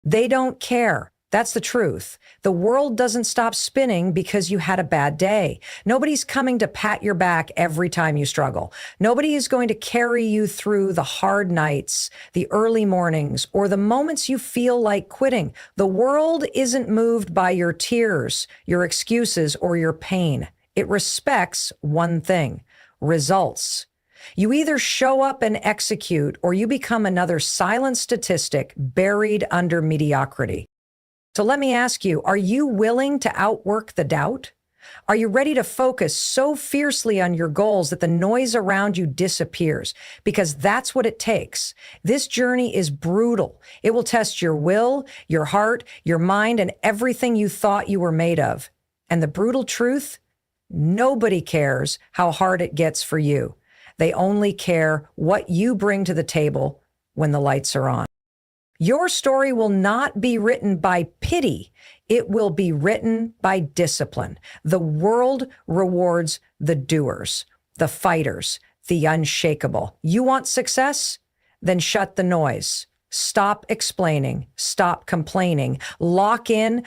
They don't care. That's the truth. The world doesn't stop spinning because you had a bad day. Nobody's coming to pat your back every time you struggle. Nobody is going to carry you through the hard nights, the early mornings, or the moments you feel like quitting. The world isn't moved by your tears, your excuses, or your pain. It respects one thing: results. You either show up and execute, or you become another silent statistic buried under mediocrity. So let me ask you, are you willing to outwork the doubt? Are you ready to focus so fiercely on your goals that the noise around you disappears? Because that's what it takes. This journey is brutal. It will test your will, your heart, your mind, and everything you thought you were made of. And the brutal truth? Nobody cares how hard it gets for you. They only care what you bring to the table when the lights are on. Your story will not be written by pity. It will be written by discipline. The world rewards the doers, the fighters, the unshakable. You want success? Then shut the noise. Stop explaining. Stop complaining. Lock in.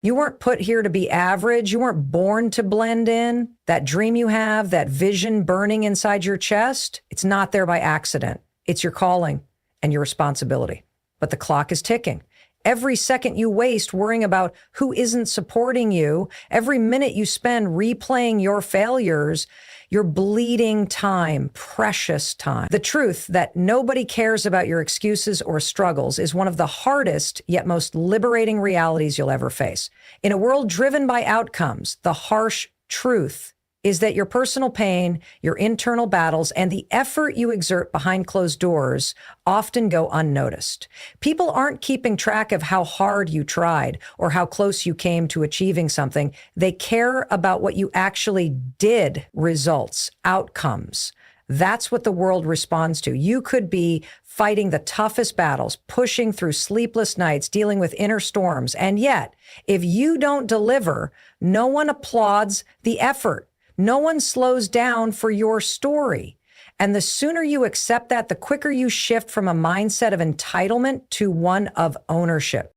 You weren't put here to be average. You weren't born to blend in. That dream you have, that vision burning inside your chest, it's not there by accident. It's your calling and your responsibility. But the clock is ticking. Every second you waste worrying about who isn't supporting you, every minute you spend replaying your failures, you're bleeding time, precious time. The truth that nobody cares about your excuses or struggles is one of the hardest yet most liberating realities you'll ever face. In a world driven by outcomes, the harsh truth is that your personal pain, your internal battles, and the effort you exert behind closed doors often go unnoticed. People aren't keeping track of how hard you tried or how close you came to achieving something. They care about what you actually did, results, outcomes. That's what the world responds to. You could be fighting the toughest battles, pushing through sleepless nights, dealing with inner storms. And yet, if you don't deliver, no one applauds the effort. No one slows down for your story. And the sooner you accept that, the quicker you shift from a mindset of entitlement to one of ownership.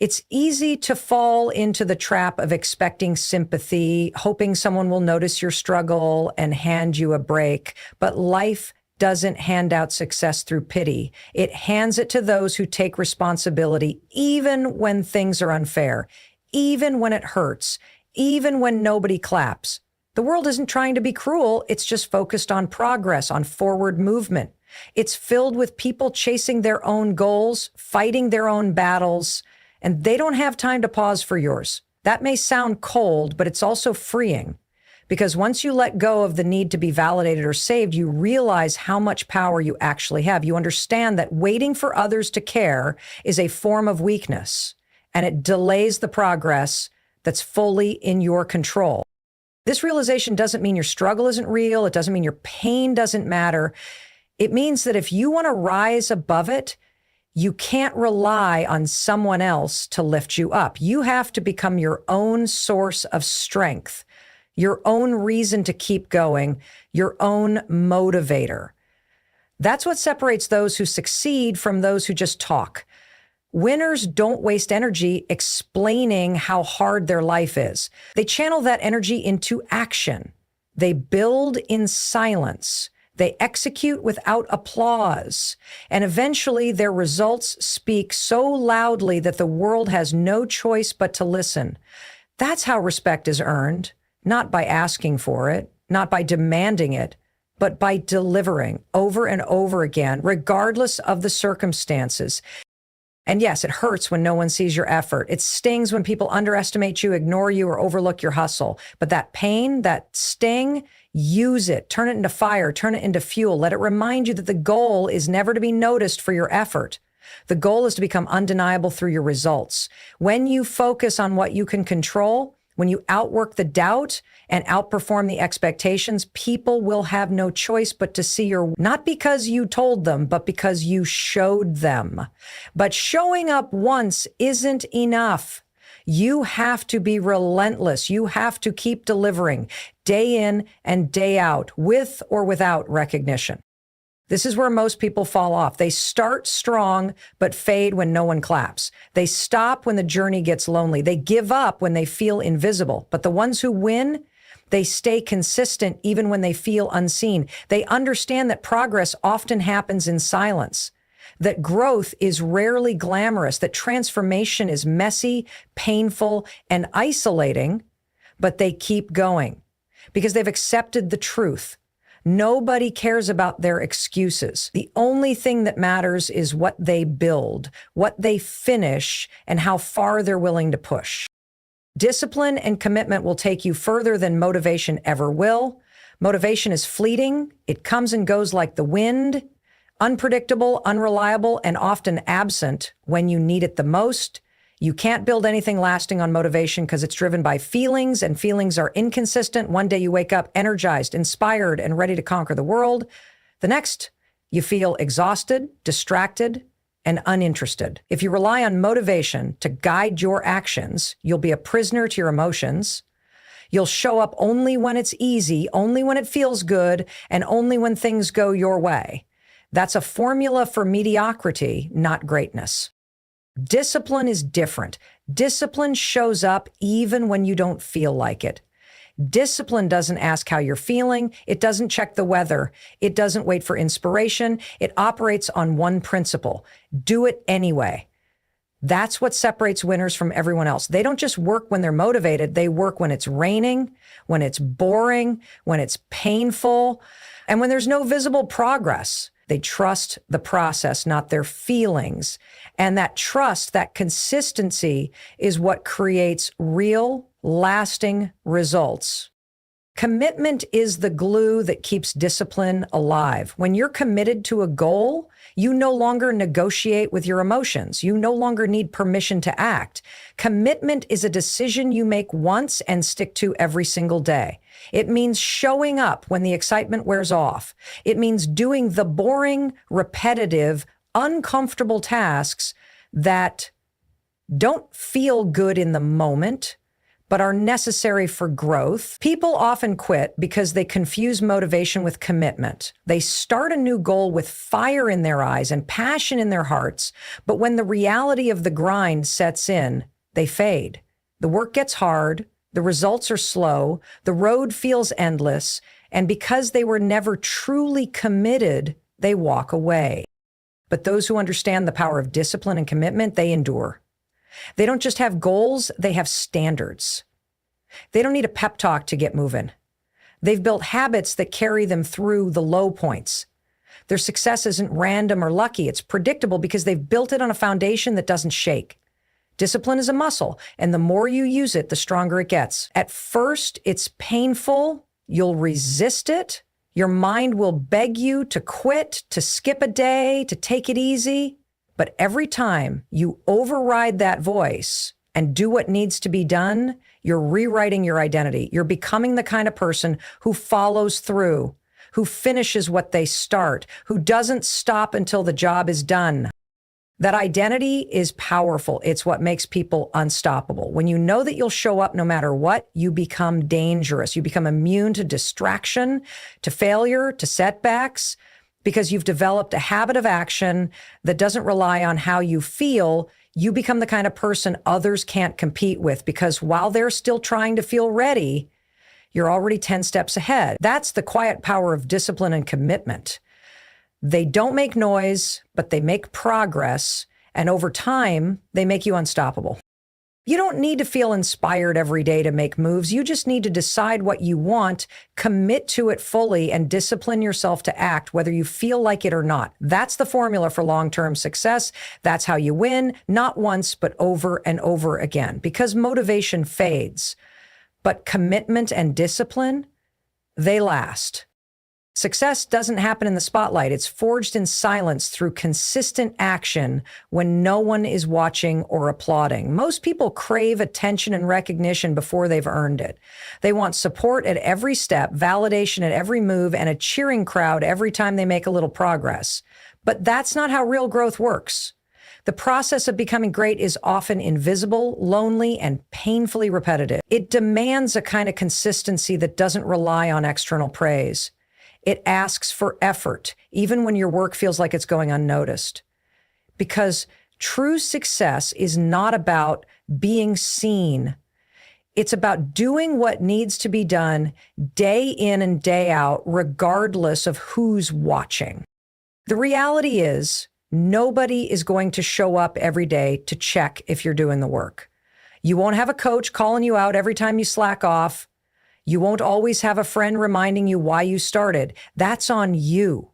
It's easy to fall into the trap of expecting sympathy, hoping someone will notice your struggle and hand you a break. But life doesn't hand out success through pity. It hands it to those who take responsibility, even when things are unfair, even when it hurts, even when nobody claps. The world isn't trying to be cruel. It's just focused on progress, on forward movement. It's filled with people chasing their own goals, fighting their own battles, and they don't have time to pause for yours. That may sound cold, but it's also freeing. Because once you let go of the need to be validated or saved, you realize how much power you actually have. You understand that waiting for others to care is a form of weakness, and it delays the progress that's fully in your control. This realization doesn't mean your struggle isn't real. It doesn't mean your pain doesn't matter. It means that if you want to rise above it, you can't rely on someone else to lift you up. You have to become your own source of strength, your own reason to keep going, your own motivator. That's what separates those who succeed from those who just talk. Winners don't waste energy explaining how hard their life is. They channel that energy into action. They build in silence. They execute without applause. And eventually their results speak so loudly that the world has no choice but to listen. That's how respect is earned, not by asking for it, not by demanding it, but by delivering over and over again, regardless of the circumstances. And yes, it hurts when no one sees your effort. It stings when people underestimate you, ignore you, or overlook your hustle. But that pain, that sting, use it. Turn it into fire. Turn it into fuel. Let it remind you that the goal is never to be noticed for your effort. The goal is to become undeniable through your results. When you focus on what you can control, when you outwork the doubt and outperform the expectations, people will have no choice but to see your, not because you told them, but because you showed them. But showing up once isn't enough. You have to be relentless. You have to keep delivering day in and day out, with or without recognition. This is where most people fall off. They start strong, but fade when no one claps. They stop when the journey gets lonely. They give up when they feel invisible. But the ones who win, they stay consistent even when they feel unseen. They understand that progress often happens in silence, that growth is rarely glamorous, that transformation is messy, painful, and isolating, but they keep going because they've accepted the truth. Nobody cares about their excuses. The only thing that matters is what they build, what they finish, and how far they're willing to push. Discipline and commitment will take you further than motivation ever will. Motivation is fleeting. It comes and goes like the wind, unpredictable, unreliable, and often absent when you need it the most. You can't build anything lasting on motivation because it's driven by feelings, and feelings are inconsistent. One day you wake up energized, inspired, and ready to conquer the world. The next, you feel exhausted, distracted, and uninterested. If you rely on motivation to guide your actions, you'll be a prisoner to your emotions. You'll show up only when it's easy, only when it feels good, and only when things go your way. That's a formula for mediocrity, not greatness. Discipline is different. Discipline shows up even when you don't feel like it. Discipline doesn't ask how you're feeling. It doesn't check the weather. It doesn't wait for inspiration. It operates on one principle: do it anyway. That's what separates winners from everyone else. They don't just work when they're motivated. They work when it's raining, when it's boring, when it's painful, and when there's no visible progress. They trust the process, not their feelings. And that trust, that consistency is what creates real, lasting results. Commitment is the glue that keeps discipline alive. When you're committed to a goal, you no longer negotiate with your emotions. You no longer need permission to act. Commitment is a decision you make once and stick to every single day. It means showing up when the excitement wears off. It means doing the boring, repetitive, uncomfortable tasks that don't feel good in the moment, but are necessary for growth. People often quit because they confuse motivation with commitment. They start a new goal with fire in their eyes and passion in their hearts, but when the reality of the grind sets in, they fade. The work gets hard, the results are slow, the road feels endless, and because they were never truly committed, they walk away. But those who understand the power of discipline and commitment, they endure. They don't just have goals, they have standards. They don't need a pep talk to get moving. They've built habits that carry them through the low points. Their success isn't random or lucky, it's predictable because they've built it on a foundation that doesn't shake. Discipline is a muscle, and the more you use it, the stronger it gets. At first, it's painful. You'll resist it. Your mind will beg you to quit, to skip a day, to take it easy. But every time you override that voice and do what needs to be done, you're rewriting your identity. You're becoming the kind of person who follows through, who finishes what they start, who doesn't stop until the job is done. That identity is powerful. It's what makes people unstoppable. When you know that you'll show up no matter what, you become dangerous. You become immune to distraction, to failure, to setbacks, because you've developed a habit of action that doesn't rely on how you feel. You become the kind of person others can't compete with, because while they're still trying to feel ready, you're already 10 steps ahead. That's the quiet power of discipline and commitment. They don't make noise, but they make progress, and over time, they make you unstoppable. You don't need to feel inspired every day to make moves. You just need to decide what you want, commit to it fully, and discipline yourself to act whether you feel like it or not. That's the formula for long-term success. That's how you win, not once, but over and over again, because motivation fades, but commitment and discipline, they last. Success doesn't happen in the spotlight. It's forged in silence through consistent action when no one is watching or applauding. Most people crave attention and recognition before they've earned it. They want support at every step, validation at every move, and a cheering crowd every time they make a little progress. But that's not how real growth works. The process of becoming great is often invisible, lonely, and painfully repetitive. It demands a kind of consistency that doesn't rely on external praise. It asks for effort, even when your work feels like it's going unnoticed. Because true success is not about being seen. It's about doing what needs to be done day in and day out, regardless of who's watching. The reality is, nobody is going to show up every day to check if you're doing the work. You won't have a coach calling you out every time you slack off. You won't always have a friend reminding you why you started. That's on you.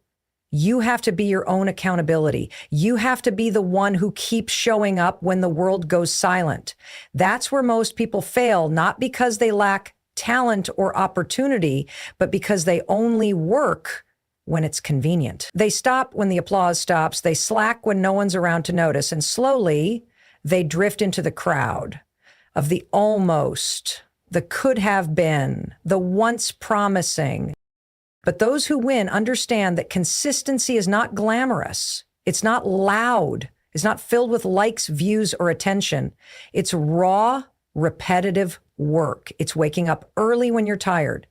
You have to be your own accountability. You have to be the one who keeps showing up when the world goes silent. That's where most people fail, not because they lack talent or opportunity, but because they only work when it's convenient. They stop when the applause stops. They slack when no one's around to notice. And slowly, they drift into the crowd of the almost, the could have been, the once promising. But those who win understand that consistency is not glamorous. It's not loud. It's not filled with likes, views, or attention. It's raw, repetitive work. It's waking up early when you're tired.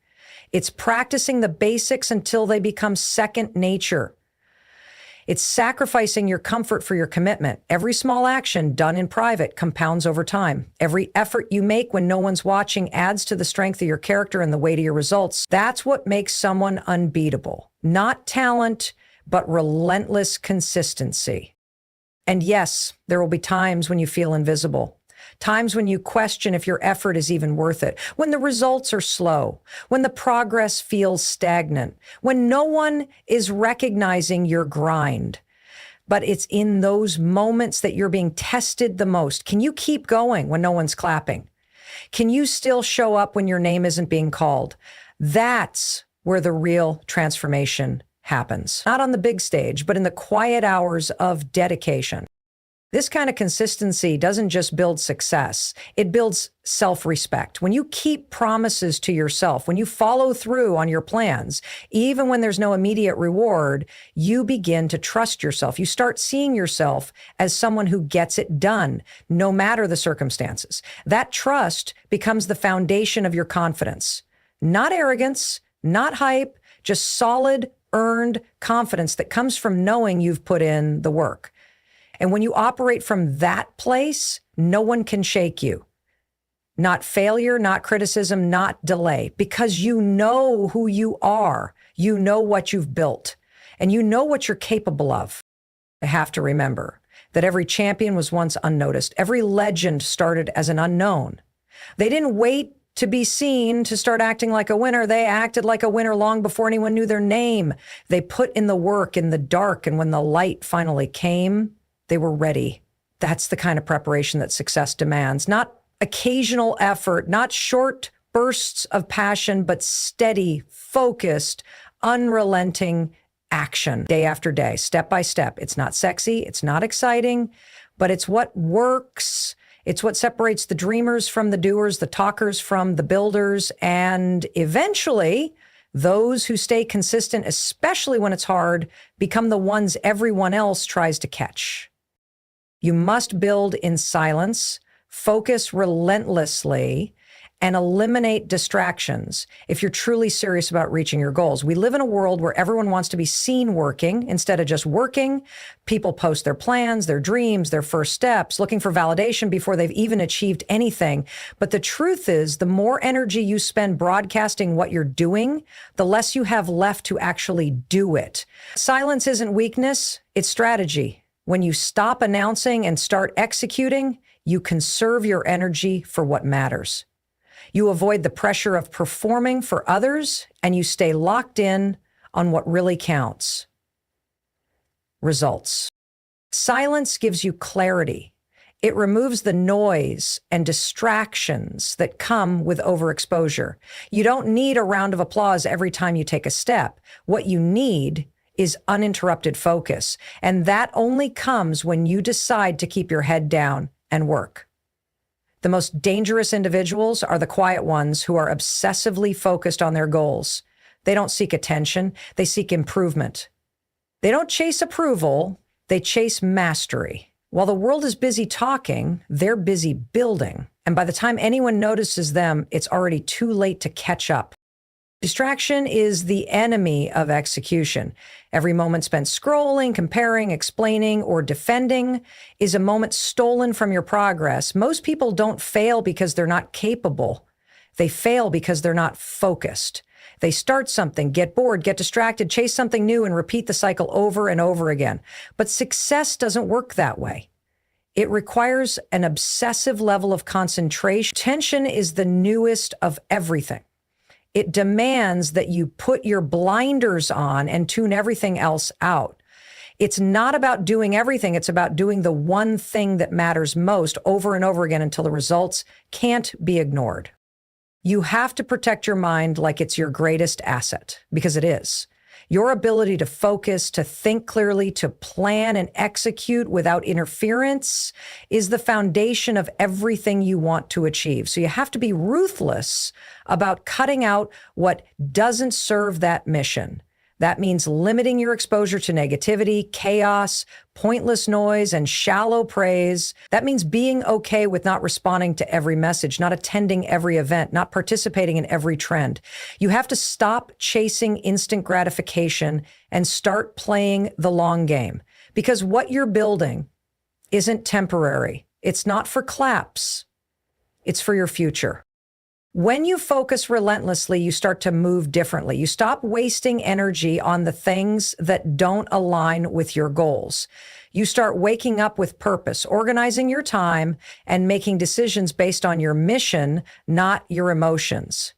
It's practicing the basics until they become second nature. It's sacrificing your comfort for your commitment. Every small action done in private compounds over time. Every effort you make when no one's watching adds to the strength of your character and the weight of your results. That's what makes someone unbeatable. Not talent, but relentless consistency. And yes, there will be times when you feel invisible. Times when you question if your effort is even worth it, when the results are slow, when the progress feels stagnant, when no one is recognizing your grind. But it's in those moments that you're being tested the most. Can you keep going when no one's clapping? Can you still show up when your name isn't being called? That's where the real transformation happens. Not on the big stage, but in the quiet hours of dedication. This kind of consistency doesn't just build success, it builds self-respect. When you keep promises to yourself, when you follow through on your plans, even when there's no immediate reward, you begin to trust yourself. You start seeing yourself as someone who gets it done, no matter the circumstances. That trust becomes the foundation of your confidence. Not arrogance, not hype, just solid, earned confidence that comes from knowing you've put in the work. And when you operate from that place, no one can shake you. Not failure, not criticism, not delay, because you know who you are. You know what you've built, and you know what you're capable of. I have to remember that every champion was once unnoticed. Every legend started as an unknown. They didn't wait to be seen to start acting like a winner. They acted like a winner long before anyone knew their name. They put in the work in the dark, and when the light finally came, they were ready. That's the kind of preparation that success demands. Not occasional effort, not short bursts of passion, but steady, focused, unrelenting action day after day, step by step. It's not sexy, it's not exciting, but it's what works. It's what separates the dreamers from the doers, the talkers from the builders, and eventually, those who stay consistent, especially when it's hard, become the ones everyone else tries to catch. You must build in silence, focus relentlessly, and eliminate distractions if you're truly serious about reaching your goals. We live in a world where everyone wants to be seen working instead of just working. People post their plans, their dreams, their first steps, looking for validation before they've even achieved anything. But the truth is, the more energy you spend broadcasting what you're doing, the less you have left to actually do it. Silence isn't weakness, it's strategy. When you stop announcing and start executing, you conserve your energy for what matters. You avoid the pressure of performing for others, and you stay locked in on what really counts. Results. Silence gives you clarity. It removes the noise and distractions that come with overexposure. You don't need a round of applause every time you take a step. What you need is uninterrupted focus. And that only comes when you decide to keep your head down and work. The most dangerous individuals are the quiet ones who are obsessively focused on their goals. They don't seek attention, they seek improvement. They don't chase approval, they chase mastery. While the world is busy talking, they're busy building. And by the time anyone notices them, it's already too late to catch up. Distraction is the enemy of execution. Every moment spent scrolling, comparing, explaining, or defending is a moment stolen from your progress. Most people don't fail because they're not capable. They fail because they're not focused. They start something, get bored, get distracted, chase something new, and repeat the cycle over and over again. But success doesn't work that way. It requires an obsessive level of concentration. Attention is the newest of everything. It demands that you put your blinders on and tune everything else out. It's not about doing everything. It's about doing the one thing that matters most over and over again until the results can't be ignored. You have to protect your mind like it's your greatest asset, because it is. Your ability to focus, to think clearly, to plan and execute without interference is the foundation of everything you want to achieve. So you have to be ruthless about cutting out what doesn't serve that mission. That means limiting your exposure to negativity, chaos, pointless noise, and shallow praise. That means being okay with not responding to every message, not attending every event, not participating in every trend. You have to stop chasing instant gratification and start playing the long game, because what you're building isn't temporary. It's not for claps. It's for your future. When you focus relentlessly, you start to move differently. You stop wasting energy on the things that don't align with your goals. You start waking up with purpose, organizing your time, and making decisions based on your mission, not your emotions.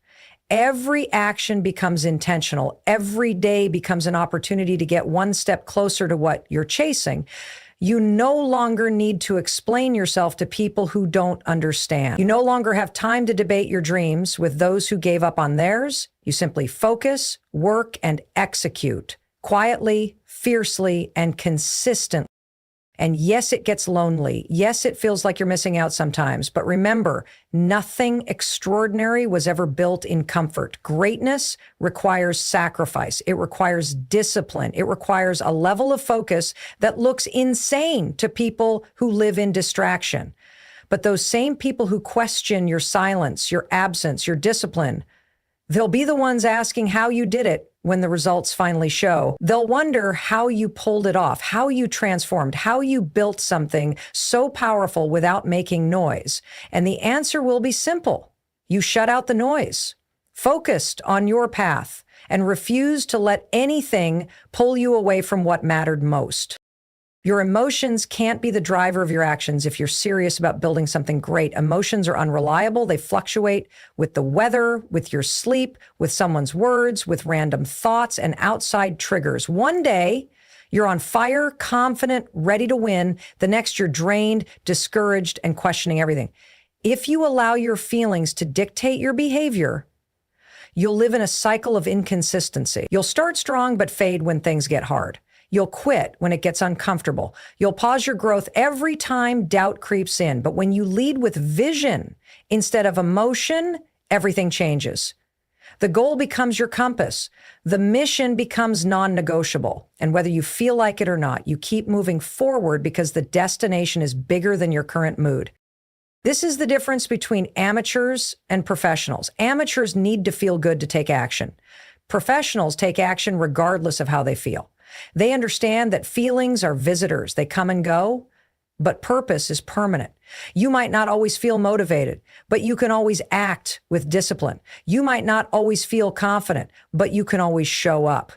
Every action becomes intentional. Every day becomes an opportunity to get one step closer to what you're chasing. You no longer need to explain yourself to people who don't understand. You no longer have time to debate your dreams with those who gave up on theirs. You simply focus, work, and execute quietly, fiercely, and consistently. And yes, it gets lonely. Yes, it feels like you're missing out sometimes. But remember, nothing extraordinary was ever built in comfort. Greatness requires sacrifice. It requires discipline. It requires a level of focus that looks insane to people who live in distraction. But those same people who question your silence, your absence, your discipline, they'll be the ones asking how you did it when the results finally show. They'll wonder how you pulled it off, how you transformed, how you built something so powerful without making noise. And the answer will be simple. You shut out the noise, focused on your path, and refused to let anything pull you away from what mattered most. Your emotions can't be the driver of your actions if you're serious about building something great. Emotions are unreliable. They fluctuate with the weather, with your sleep, with someone's words, with random thoughts and outside triggers. One day, you're on fire, confident, ready to win. The next, you're drained, discouraged, and questioning everything. If you allow your feelings to dictate your behavior, you'll live in a cycle of inconsistency. You'll start strong but fade when things get hard. You'll quit when it gets uncomfortable. You'll pause your growth every time doubt creeps in. But when you lead with vision instead of emotion, everything changes. The goal becomes your compass. The mission becomes non-negotiable. And whether you feel like it or not, you keep moving forward because the destination is bigger than your current mood. This is the difference between amateurs and professionals. Amateurs need to feel good to take action. Professionals take action regardless of how they feel. They understand that feelings are visitors. They come and go, but purpose is permanent. You might not always feel motivated, but you can always act with discipline. You might not always feel confident, but you can always show up.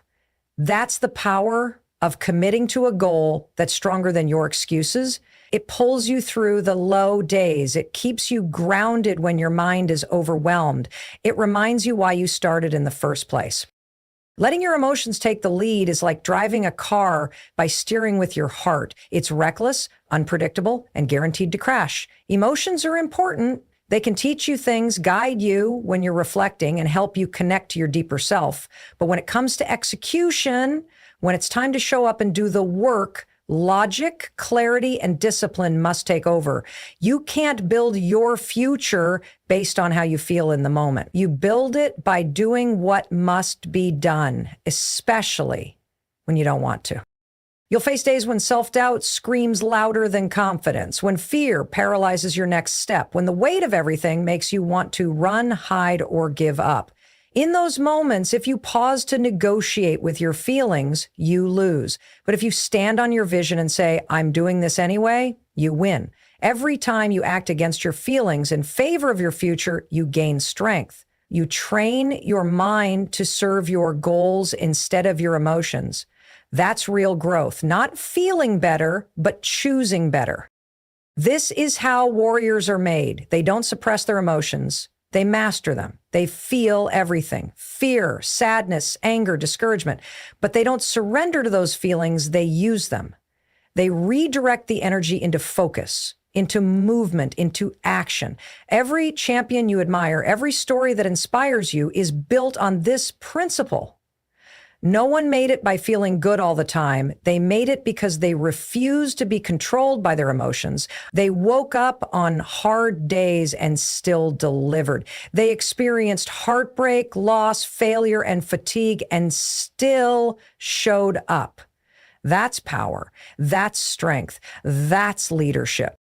That's the power of committing to a goal that's stronger than your excuses. It pulls you through the low days. It keeps you grounded when your mind is overwhelmed. It reminds you why you started in the first place. Letting your emotions take the lead is like driving a car by steering with your heart. It's reckless, unpredictable, and guaranteed to crash. Emotions are important. They can teach you things, guide you when you're reflecting, and help you connect to your deeper self. But when it comes to execution, when it's time to show up and do the work, logic, clarity, and discipline must take over. You can't build your future based on how you feel in the moment. You build it by doing what must be done, especially when you don't want to. You'll face days when self-doubt screams louder than confidence, when fear paralyzes your next step, when the weight of everything makes you want to run, hide, or give up. In those moments, if you pause to negotiate with your feelings, you lose. But if you stand on your vision and say, I'm doing this anyway, you win. Every time you act against your feelings in favor of your future, you gain strength. You train your mind to serve your goals instead of your emotions. That's real growth, not feeling better, but choosing better. This is how warriors are made. They don't suppress their emotions. They master them. They feel everything: fear, sadness, anger, discouragement. But they don't surrender to those feelings. They use them. They redirect the energy into focus, into movement, into action. Every champion you admire, every story that inspires you is built on this principle. No one made it by feeling good all the time. They made it because they refused to be controlled by their emotions. They woke up on hard days and still delivered. They experienced heartbreak, loss, failure, and fatigue and still showed up. That's power. That's strength. That's leadership.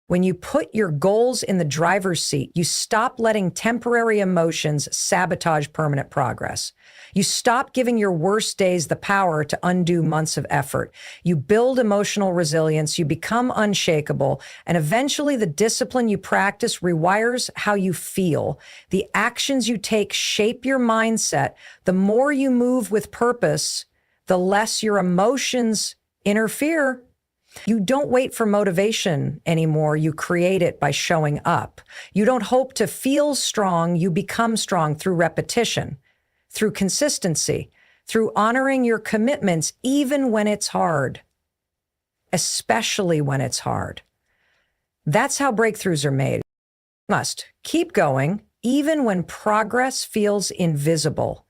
When you put your goals in the driver's seat, you stop letting temporary emotions sabotage permanent progress. You stop giving your worst days the power to undo months of effort. You build emotional resilience, you become unshakable, and eventually the discipline you practice rewires how you feel. The actions you take shape your mindset. The more you move with purpose, the less your emotions interfere. You don't wait for motivation anymore. You create it by showing up. You don't hope to feel strong. You become strong through repetition, through consistency, through honoring your commitments, even when it's hard, especially when it's hard. That's how breakthroughs are made. You must keep going, even when progress feels invisible.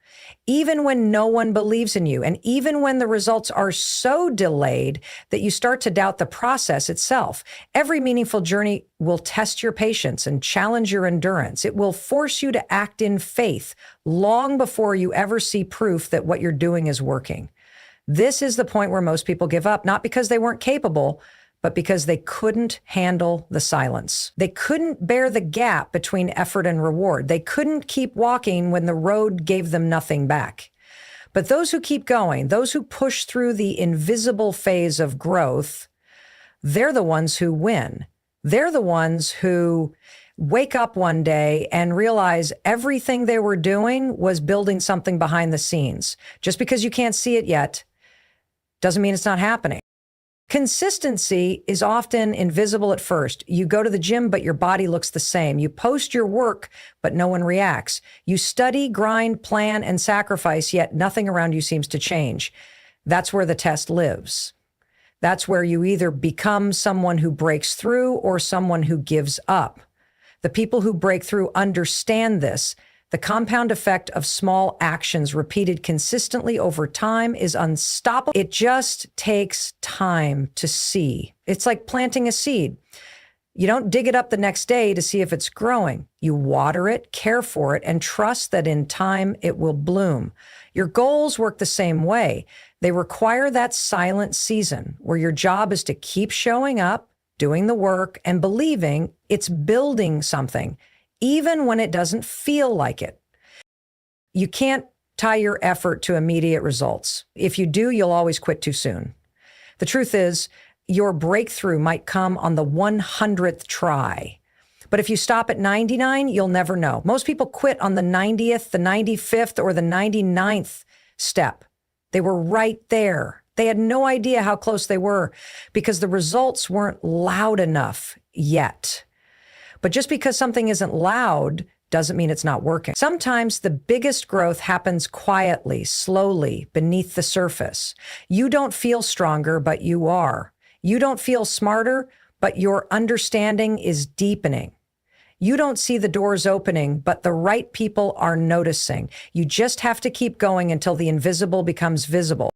Even when no one believes in you, and even when the results are so delayed that you start to doubt the process itself. Every meaningful journey will test your patience and challenge your endurance. It will force you to act in faith long before you ever see proof that what you're doing is working. This is the point where most people give up, not because they weren't capable, but because they couldn't handle the silence. They couldn't bear the gap between effort and reward. They couldn't keep walking when the road gave them nothing back. But those who keep going, those who push through the invisible phase of growth, they're the ones who win. They're the ones who wake up one day and realize everything they were doing was building something behind the scenes. Just because you can't see it yet doesn't mean it's not happening. Consistency is often invisible at first. You go to the gym, but your body looks the same. You post your work, but no one reacts. You study, grind, plan, and sacrifice, yet nothing around you seems to change. That's where the test lives. That's where you either become someone who breaks through or someone who gives up. The people who break through understand this. The compound effect of small actions repeated consistently over time is unstoppable. It just takes time to see. It's like planting a seed. You don't dig it up the next day to see if it's growing. You water it, care for it, and trust that in time it will bloom. Your goals work the same way. They require that silent season where your job is to keep showing up, doing the work, and believing it's building something, even when it doesn't feel like it. You can't tie your effort to immediate results. If you do, you'll always quit too soon. The truth is, your breakthrough might come on the 100th try. But if you stop at 99, you'll never know. Most people quit on the 90th, the 95th, or the 99th step. They were right there. They had no idea how close they were because the results weren't loud enough yet. But just because something isn't loud doesn't mean it's not working. Sometimes the biggest growth happens quietly, slowly, beneath the surface. You don't feel stronger, but you are. You don't feel smarter, but your understanding is deepening. You don't see the doors opening, but the right people are noticing. You just have to keep going until the invisible becomes visible.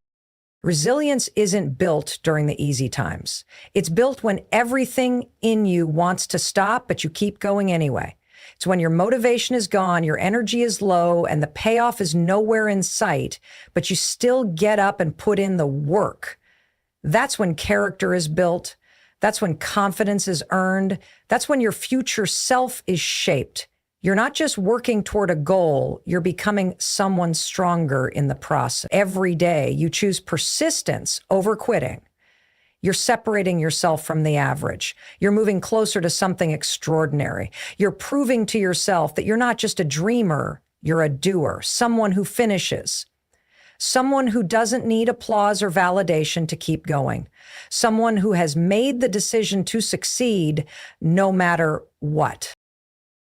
Resilience isn't built during the easy times. It's built when everything in you wants to stop, but you keep going anyway. It's when your motivation is gone, your energy is low, and the payoff is nowhere in sight, but you still get up and put in the work. That's when character is built. That's when confidence is earned. That's when your future self is shaped. You're not just working toward a goal, you're becoming someone stronger in the process. Every day, you choose persistence over quitting. You're separating yourself from the average. You're moving closer to something extraordinary. You're proving to yourself that you're not just a dreamer, you're a doer, someone who finishes. Someone who doesn't need applause or validation to keep going. Someone who has made the decision to succeed no matter what.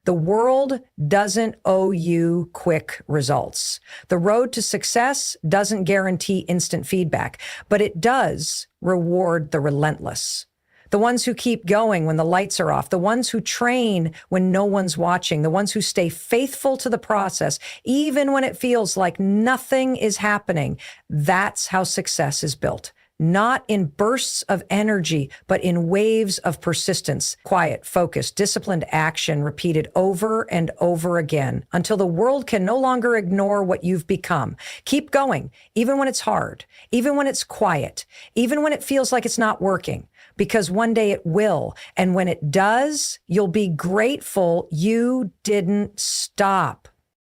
The world doesn't owe you quick results. The road to success doesn't guarantee instant feedback, but it does reward the relentless. The ones who keep going when the lights are off, the ones who train when no one's watching, the ones who stay faithful to the process, even when it feels like nothing is happening. That's how success is built. Not in bursts of energy, but in waves of persistence, quiet, focused, disciplined action repeated over and over again until the world can no longer ignore what you've become. Keep going, even when it's hard, even when it's quiet, even when it feels like it's not working, because one day it will. And when it does, you'll be grateful you didn't stop.